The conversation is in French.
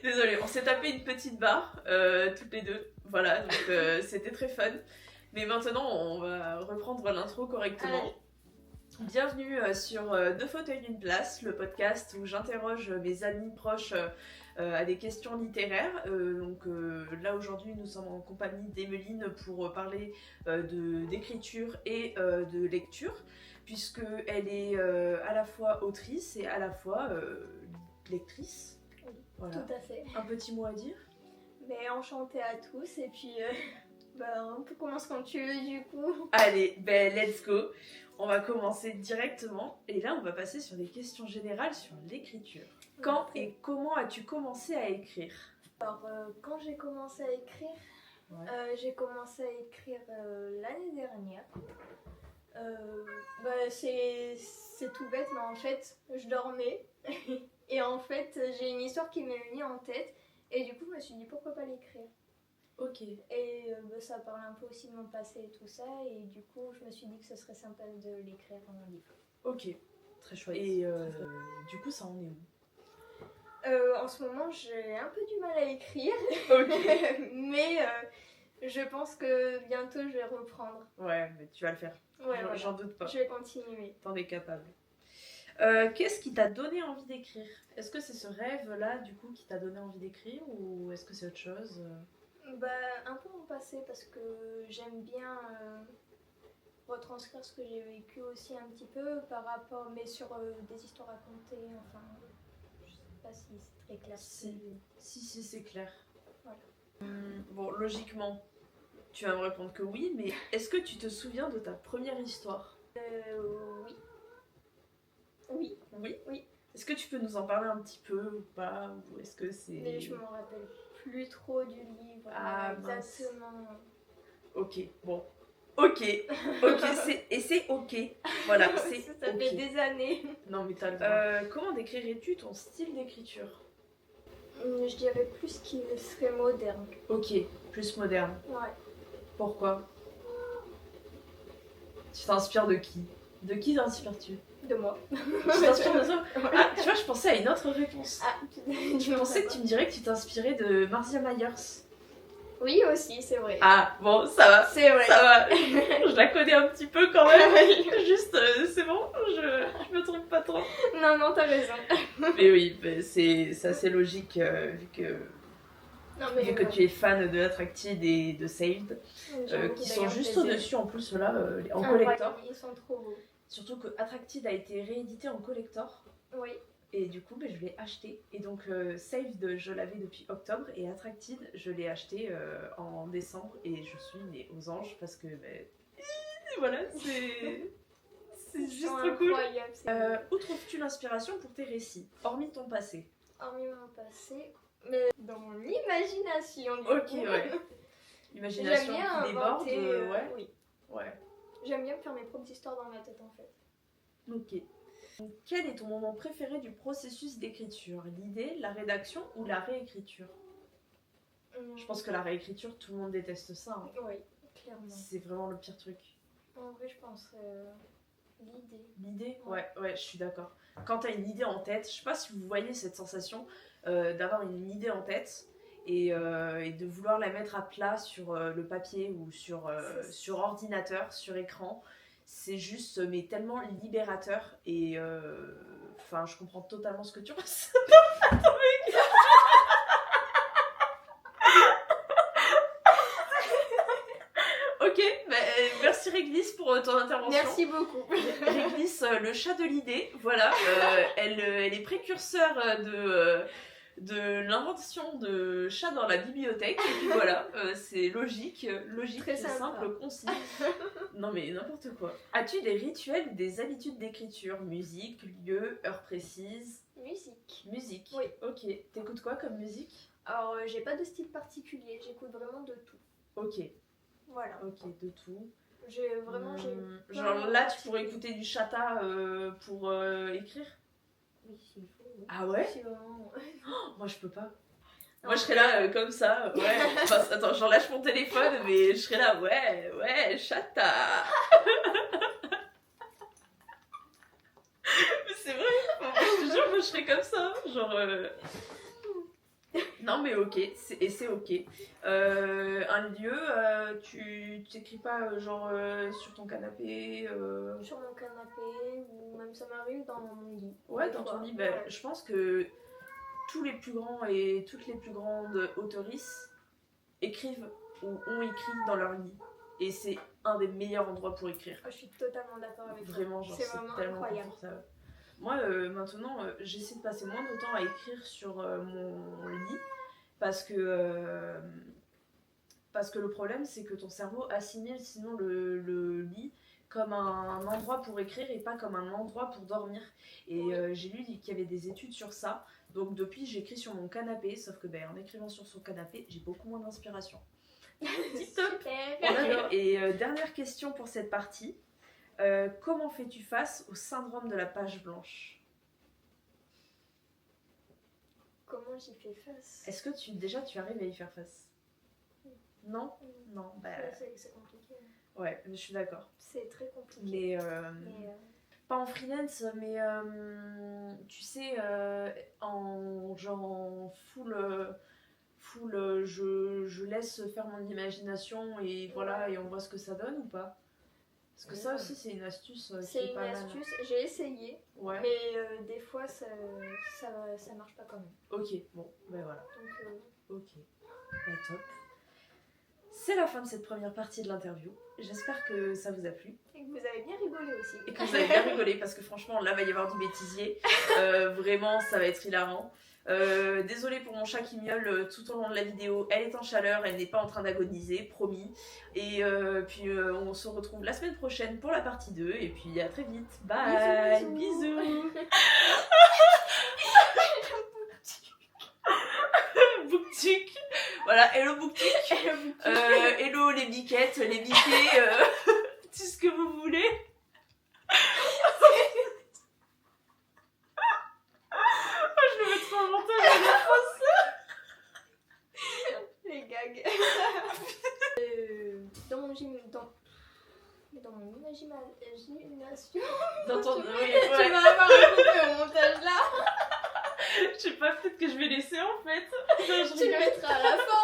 Désolée, on s'est tapé une petite barre, toutes les deux. Voilà, donc c'était très fun. Mais maintenant, on va reprendre l'intro correctement. Allez. Bienvenue sur Deux fauteuils d'une place, le podcast où j'interroge mes amis proches à des questions littéraires. Là aujourd'hui, nous sommes en compagnie d'Emeline pour parler d'écriture et de lecture, puisqu'elle est à la fois autrice et à la fois lectrice. Oui, voilà. tout à fait. Un petit mot à dire? Mais enchantée à tous et puis on peut commencer quand tu veux du coup. Allez, ben let's go. On va commencer directement et là on va passer sur des questions générales sur l'écriture. Quand et comment as-tu commencé à écrire? Alors quand j'ai commencé à écrire, j'ai commencé à écrire l'année dernière. C'est tout bête, mais en fait je dormais et en fait j'ai une histoire qui m'est venue en tête et du coup je me suis dit pourquoi pas l'écrire. Ok. Et ça parle un peu aussi de mon passé et tout ça, et du coup je me suis dit que ce serait sympa de l'écrire en un livre. Ok, très chouette. Et du coup ça en est où? En ce moment j'ai un peu du mal à écrire, mais je pense que bientôt je vais reprendre. Ouais, mais tu vas le faire. Ouais, j'en doute pas. Je vais continuer. T'en es capable. Qu'est-ce qui t'a donné envie d'écrire? Est-ce que c'est ce rêve-là du coup qui t'a donné envie d'écrire ou est-ce que c'est autre chose? Un peu mon passé parce que j'aime bien retranscrire ce que j'ai vécu aussi un petit peu par rapport, mais sur des histoires racontées, enfin, je sais pas si c'est très clair. Si, c'est clair. Voilà. Bon, logiquement, tu vas me répondre que oui, mais est-ce que tu te souviens de ta première histoire? Oui. Oui. Est-ce que tu peux nous en parler un petit peu ou pas? Ou est-ce que c'est... Mais je m'en rappelle plus trop du livre. Ah, exactement. Mince. Ok, bon. Ok, c'est ok. Voilà, c'est ça ok. fait des années. Non, mais t'as le droit. Comment décrirais-tu ton style d'écriture? Je dirais plus qu'il serait moderne. Ok, plus moderne. Ouais. Pourquoi? Tu t'inspires de qui? De qui t'inspires-tu? De moi. Tu t'inspires de toi? Ah, tu vois, je pensais à une autre réponse. Ah, Je pensais que tu me dirais que tu t'inspirais de Marcia Myers. Oui, aussi, c'est vrai. Ah, bon, ça va. C'est vrai. Ça va. Je la connais un petit peu quand même. Juste, c'est bon, je me trompe pas trop. Non, t'as raison. Mais oui, c'est assez logique vu que... Vu que tu es fan de Attracted et de Saved, qui sont juste au-dessus en plus là, en collector. Ils sont trop beaux. Surtout que Attracted a été réédité en collector. Oui. Et du coup, je l'ai acheté. Et donc, Saved, je l'avais depuis octobre. Et Attracted, je l'ai acheté en décembre. Et je suis née aux anges parce que, voilà, c'est juste trop cool. Où trouves-tu l'inspiration pour tes récits, hormis ton passé? Hormis mon passé, mais dans mon imagination. Ok, ouais. Imagination qui déborde. Oui. Ouais. J'aime bien me faire mes propres histoires dans ma tête en fait. Ok. Quel est ton moment préféré du processus d'écriture? L'idée, la rédaction ou la réécriture? Je pense que la réécriture, tout le monde déteste ça. Hein. Oui, clairement. C'est vraiment le pire truc. En vrai, je pense l'idée. L'idée? Ouais, je suis d'accord. Quand t'as une idée en tête, je sais pas si vous voyez cette sensation d'avoir une idée en tête et de vouloir la mettre à plat sur le papier ou sur ordinateur, sur écran. C'est juste, mais tellement libérateur et enfin, je comprends totalement ce que tu ressens. Ok, merci Réglisse pour ton intervention. Merci beaucoup. Réglisse, le chat de l'idée, voilà, elle est précurseur de l'invention de chats dans la bibliothèque, et puis voilà, c'est logique, très simple, concis. Non mais n'importe quoi. As-tu des rituels ou des habitudes d'écriture? Musique, lieu, heure précise? Musique. Oui. Ok. T'écoutes quoi comme musique? Alors j'ai pas de style particulier, j'écoute vraiment de tout. Ok. Voilà. Ok, de tout. Genre là tu pourrais écouter du chata pour écrire? Oui, s'il faut. Oui. Ah ouais? Si vraiment... Moi je peux pas. Moi je serais là comme ça, ouais. Enfin, attends, j'en lâche mon téléphone, mais je serais là, ouais, chata. Mais c'est vrai, je te jure, moi je serais comme ça. Genre. Non mais ok, c'est ok. Un lieu, tu t'écris pas genre sur ton canapé Sur mon canapé, ou même ça m'arrive dans mon lit. Ouais, Des dans ton fois, lit. Ben, ouais. je pense que tous les plus grands et toutes les plus grandes auteurices écrivent ou ont écrit dans leur lit. Et c'est un des meilleurs endroits pour écrire. Je suis totalement d'accord avec toi. Vraiment, genre C'est c'est vraiment tellement incroyable. confortable. Moi, maintenant, j'essaie de passer moins de temps à écrire sur mon lit parce que le problème, c'est que ton cerveau assimile sinon le lit comme un endroit pour écrire et pas comme un endroit pour dormir. Et j'ai lu qu'il y avait des études sur ça. Donc depuis, j'écris sur mon canapé, sauf que en écrivant sur son canapé, j'ai beaucoup moins d'inspiration. Tip top. Super. Et dernière question pour cette partie. Comment fais-tu face au syndrome de la page blanche? Comment j'y fais face? Est-ce que tu arrives à y faire face? Non? Non, bah C'est compliqué. ouais, je suis d'accord. C'est très compliqué. Mais Mais, pas en freelance, mais tu sais, en genre full, je laisse faire mon imagination et voilà, et on voit ce que ça donne ou pas? Parce que ça aussi, c'est une astuce qui c'est est une pas mal. astuce, j'ai essayé, Ouais. mais des fois ça marche pas quand même. Ok, bon, ben voilà. Donc, Ok, bah top. C'est la fin de cette première partie de l'interview. J'espère que ça vous a plu. et que vous avez bien rigolé aussi. Et que vous avez bien rigolé parce que franchement, là, va y avoir du bêtisier. Vraiment, ça va être hilarant. Désolée pour mon chat qui miaule tout au long de la vidéo. Elle est en chaleur, elle n'est pas en train d'agoniser, promis. Et puis, on se retrouve la semaine prochaine pour la partie 2. Et puis, à très vite. Bye. Bisous. Booktuk. Voilà, hello Booktuk. Hello les biquettes, les biquets, tout ce que vous voulez. Je vais mettre en montage de la Les gags. Dans mon imagination. dans ton... Tu Oui, vas avoir un coupé au montage là. Je sais pas, peut-être que je vais laisser en fait. Tu le mettras à la fin.